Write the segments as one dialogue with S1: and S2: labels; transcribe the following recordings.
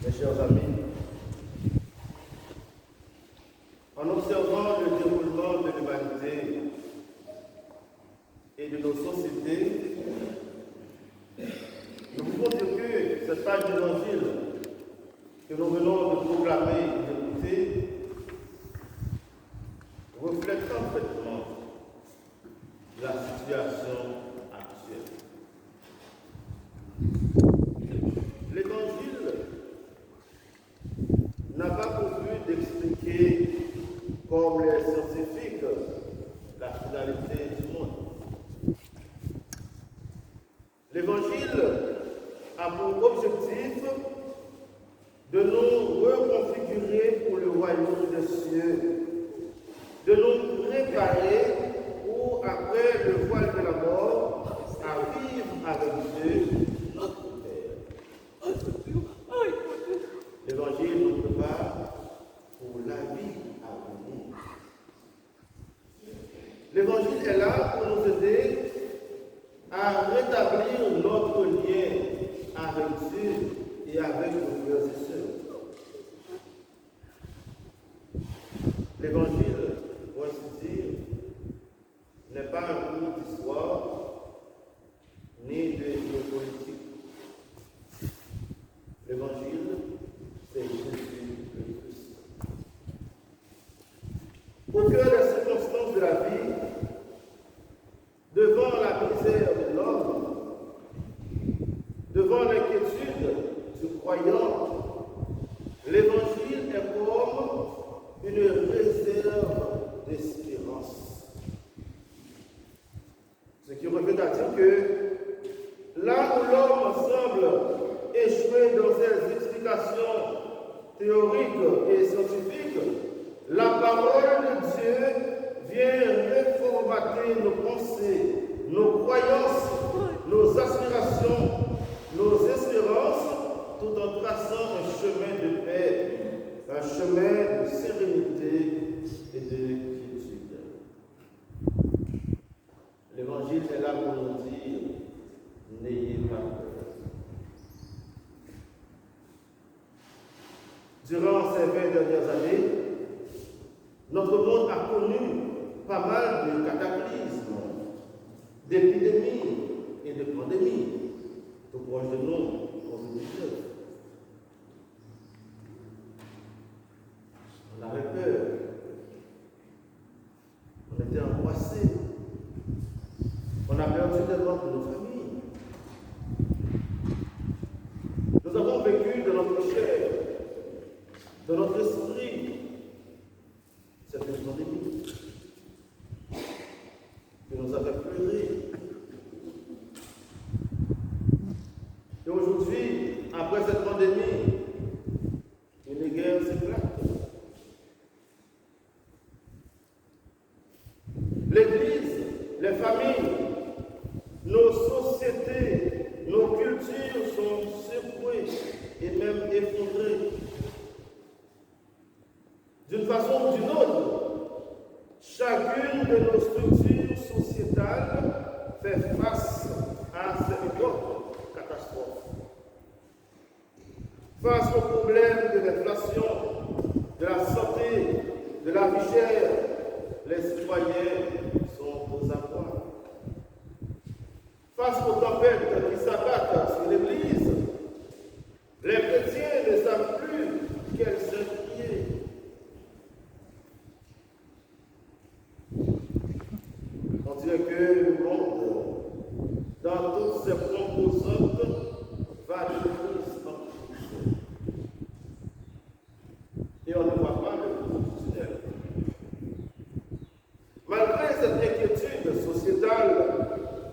S1: Mes chers amis, en observant le déroulement de l'humanité et de nos sociétés, nous pouvons dire que cette page d'évangile que nous venons de proclamer et d'écouter reflète parfaitement la situation actuelle. L'Évangile n'a pas pour but d'expliquer, comme les scientifiques, la finalité du monde. L'Évangile a pour objectif de nous reconfigurer pour le royaume des cieux, de nous préparer pour, après le voile de la mort, à vivre avec Dieu, notre Père. L'Évangile nous prépare pour la vie à venir. L'Évangile est là pour nous aider à rétablir notre lien avec Dieu et avec nos frères et sœurs. L'Évangile, pour ainsi dire, n'est pas un cours d'histoire ni de géopolitique. L'Évangile, c'est Jésus le Christ. Au cœur des circonstances de la vie, devant la misère de l'homme, devant l'inquiétude du croyant, l'Évangile est comme une réserve d'espérance. Ce qui revient à dire que là où l'homme semble échouer dans ses explications théoriques et scientifiques, la parole de Dieu vient réformater nos pensées, nos croyances, nos aspirations, nos espérances, tout en traçant un chemin de paix, un chemin de sérénité et de quiétude. L'Évangile est là pour nous dire, n'ayez pas peur. Durant ces 20 dernières années, notre monde a connu pas mal de cataclysmes, d'épidémies et de pandémies, tout proche de nous, Covid-19. On avait peur, on était angoissés, on a perdu des membres de nos familles. Nous avons vécu de notre chair, de notre esprit, cette pandémie qui nous avait pleuré. Et aujourd'hui, après cette pandémie, une guerre s'éclate. L'Église, les familles, nos sociétés, nos cultures sont secouées et même effondrées. D'une façon ou d'une autre, chacune de nos structures sociétales fait face à cette catastrophe. Face aux problèmes de l'inflation, de la santé, de la vie chère, les citoyens sont aux abois. Face aux tempêtes qui s'abattent sur l'Église, les chrétiens ne savent plus quels s'inquiéter. On dirait que le monde, dans toutes ses composantes, va de plus en plus. Et on ne voit pas le bout du tunnel. Malgré cette inquiétude sociétale,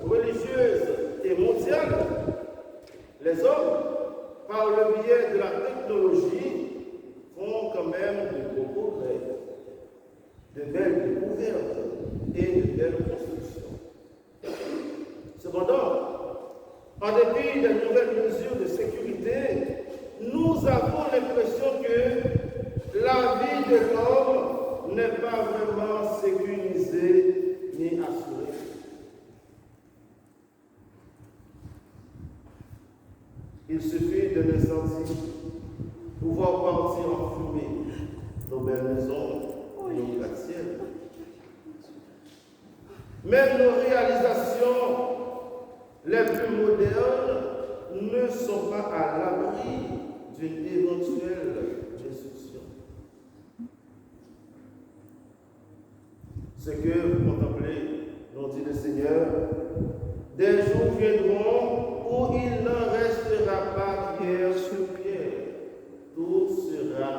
S1: religieuse et mondiale, les hommes, par le biais de la technologie, font quand même de beaux progrès, de belles découvertes et de belles constructions. Cependant, en dépit des nouvelles mesures de sécurité, nous avons l'impression que la vie de l'homme n'est pas vraiment sécurisée ni assurée. Il suffit d'un incendie, pouvoir partir en fumée nos belles maisons, nos gratte-ciel. Même nos réalisations les plus modernes ne sont pas à l'abri d'une éventuelle destruction. Ce que vous contemplez, nous dit le Seigneur, des jours viendront où il n'en restera pas pierre sur pierre. Tout sera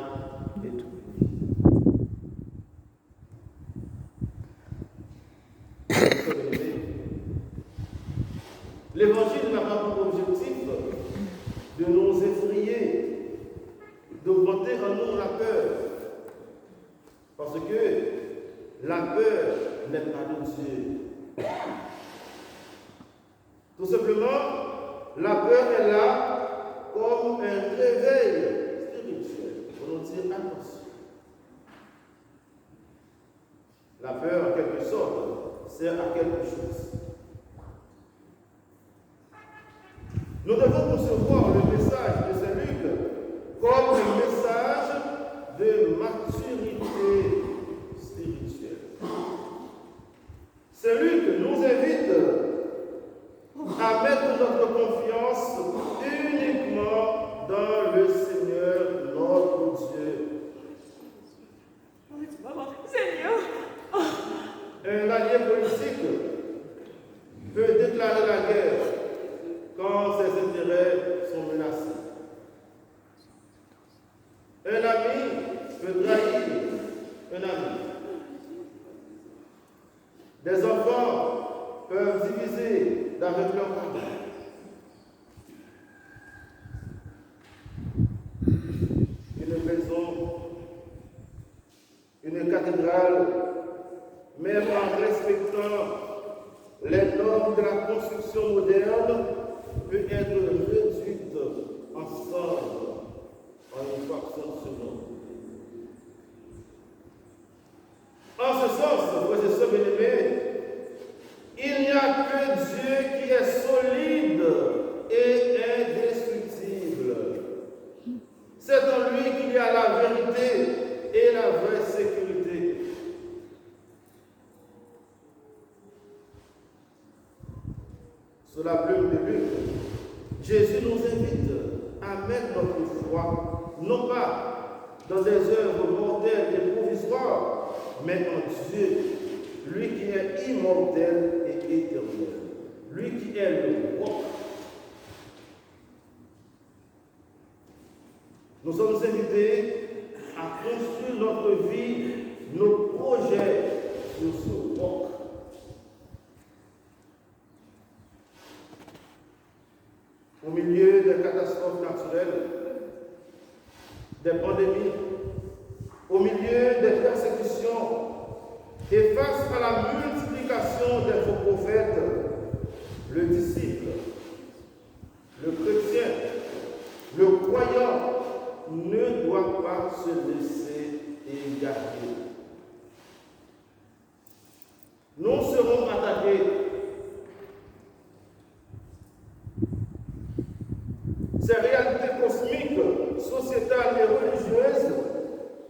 S1: détruit. L'évangile n'a pas pour objectif de nous effrayer, d'augmenter en nous la peur. Parce que la peur n'est pas de Dieu. Tout simplement, la peur est là comme un réveil spirituel pour nous dire attention. La peur, en quelque sorte, sert à quelque chose. Nous devons concevoir le message de Saint Luc comme un message de maturité spirituelle. Saint Luc nous invite à mettre notre confiance uniquement dans le Seigneur, notre Dieu.
S2: Seigneur.
S1: Un allié politique peut déclarer la guerre quand ses intérêts sont menacés. Un ami peut trahir un ami. Des enfants peuvent diviser avec leurs parents. Une maison, une cathédrale, même en respectant les normes de la construction moderne, peut être réduite en cendres en une fraction de seconde. En ce sens, frères et sœurs bien-aimés, il n'y a que Dieu qui est solide et indestructible. C'est en lui qu'il y a la vérité et la vraie sécurité. Sous la plume de Luc, Jésus nous invite à mettre notre foi, non pas dans des œuvres mortelles et provisoires, mais en Dieu, lui qui est immortel et éternel, lui qui est le roi. Nous sommes invités à construire notre vie, nos projets sur ce roc. Au milieu des catastrophes naturelles, des pandémies, au milieu des persécutions, et face à la multiplication des faux prophètes, le disciple, le chrétien, le croyant ne doit pas se laisser égarer. Nous serons attaqués. Ces réalités cosmiques, sociétales et religieuses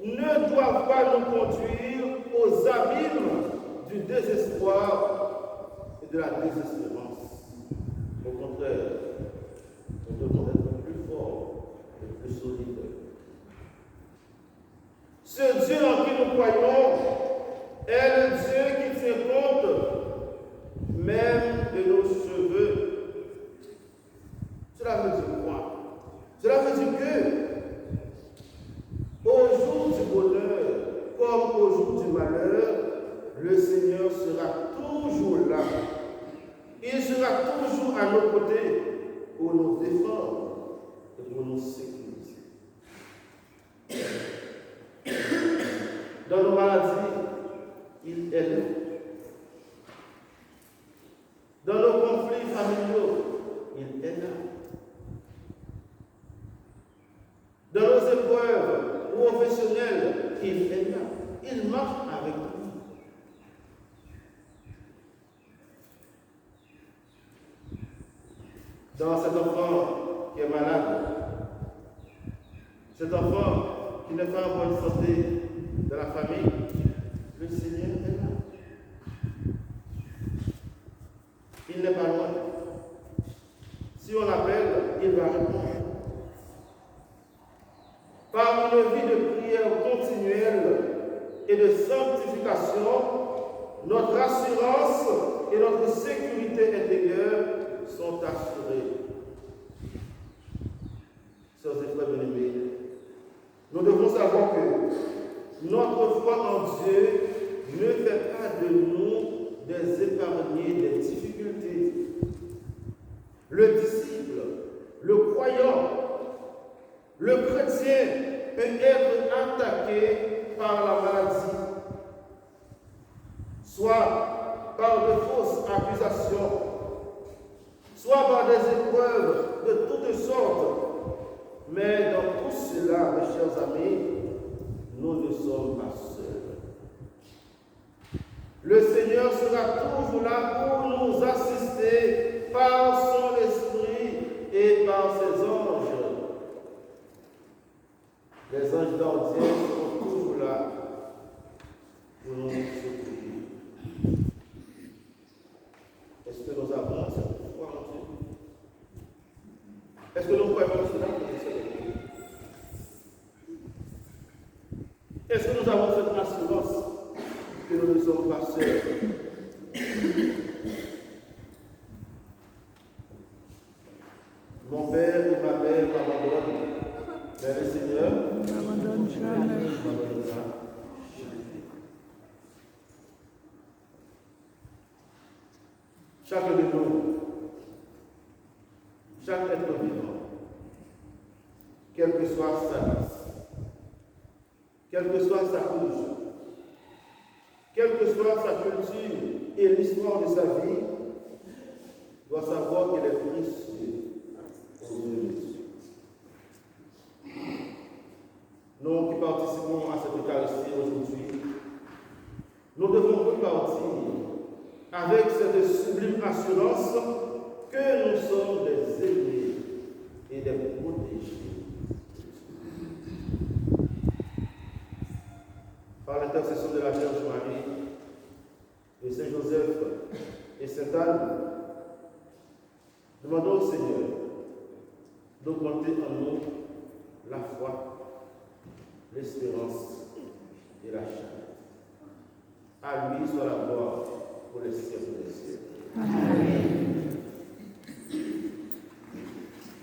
S1: ne doivent pas nous conduire aux abîmes du désespoir et de la désespérance. Au contraire, nous devons être plus forts et plus solides. Ce Dieu en qui nous croyons est le Dieu qui tient compte même de nos cheveux. Cela veut dire quoi? Cela veut dire que au jour du bonheur comme au jour du malheur, le Seigneur sera toujours là. Il sera toujours à nos côtés pour nous défendre et pour nous sécuriser. Dans nos maladies, il est là. Dans nos conflits familiaux, il est là. Dans nos épreuves professionnelles, il est là. Il marche avec nous. Dans cet enfant qui est malade, cet enfant qui n'est pas en bonne santé dans la famille, le Seigneur est là. Il n'est pas loin. Si on l'appelle, il va répondre. Par une vie de prière continuelle et de sanctification, notre assurance et notre sécurité intérieure sont assurées. Sœurs et frères bien-aimés, nous devons savoir que notre foi en Dieu ne fait pas de nous des épargnés des difficultés. Le disciple, le croyant, le chrétien peut être attaqué par la maladie, soit par de fausses accusations, soit par des épreuves de toutes sortes. Mais dans tout cela, mes chers amis, nous ne sommes pas seuls. Le Seigneur sera toujours là pour nous assister par son esprit et par ses anges. Les anges gardiens sont toujours là pour nous secourir. Est-ce que nous avons cette foi en Dieu? Est-ce que nous croyons cela? Est-ce que nous avons cette assurance que nous ne sommes pas seuls? Mon père et ma mère m'abandonnent, mais le Seigneur m'abandonne jamais. Chacun de nous, chaque être vivant, quelle que soit sa race, quelle que soit sa couche, quelle que soit sa culture et l'histoire de sa vie, doit savoir qu'elle est précieuse aux yeux de Dieu. Nous qui participons à cette Eucharistie aujourd'hui, nous devons repartir avec cette sublime assurance que nous sommes des aimés et des protégés. Par l'intercession de la Vierge Marie, de Saint Joseph et Sainte Anne, demandons au Seigneur d'augmenter en nous la foi, l'espérance et la charité. À lui soit la gloire pour les siècles des siècles. Amen.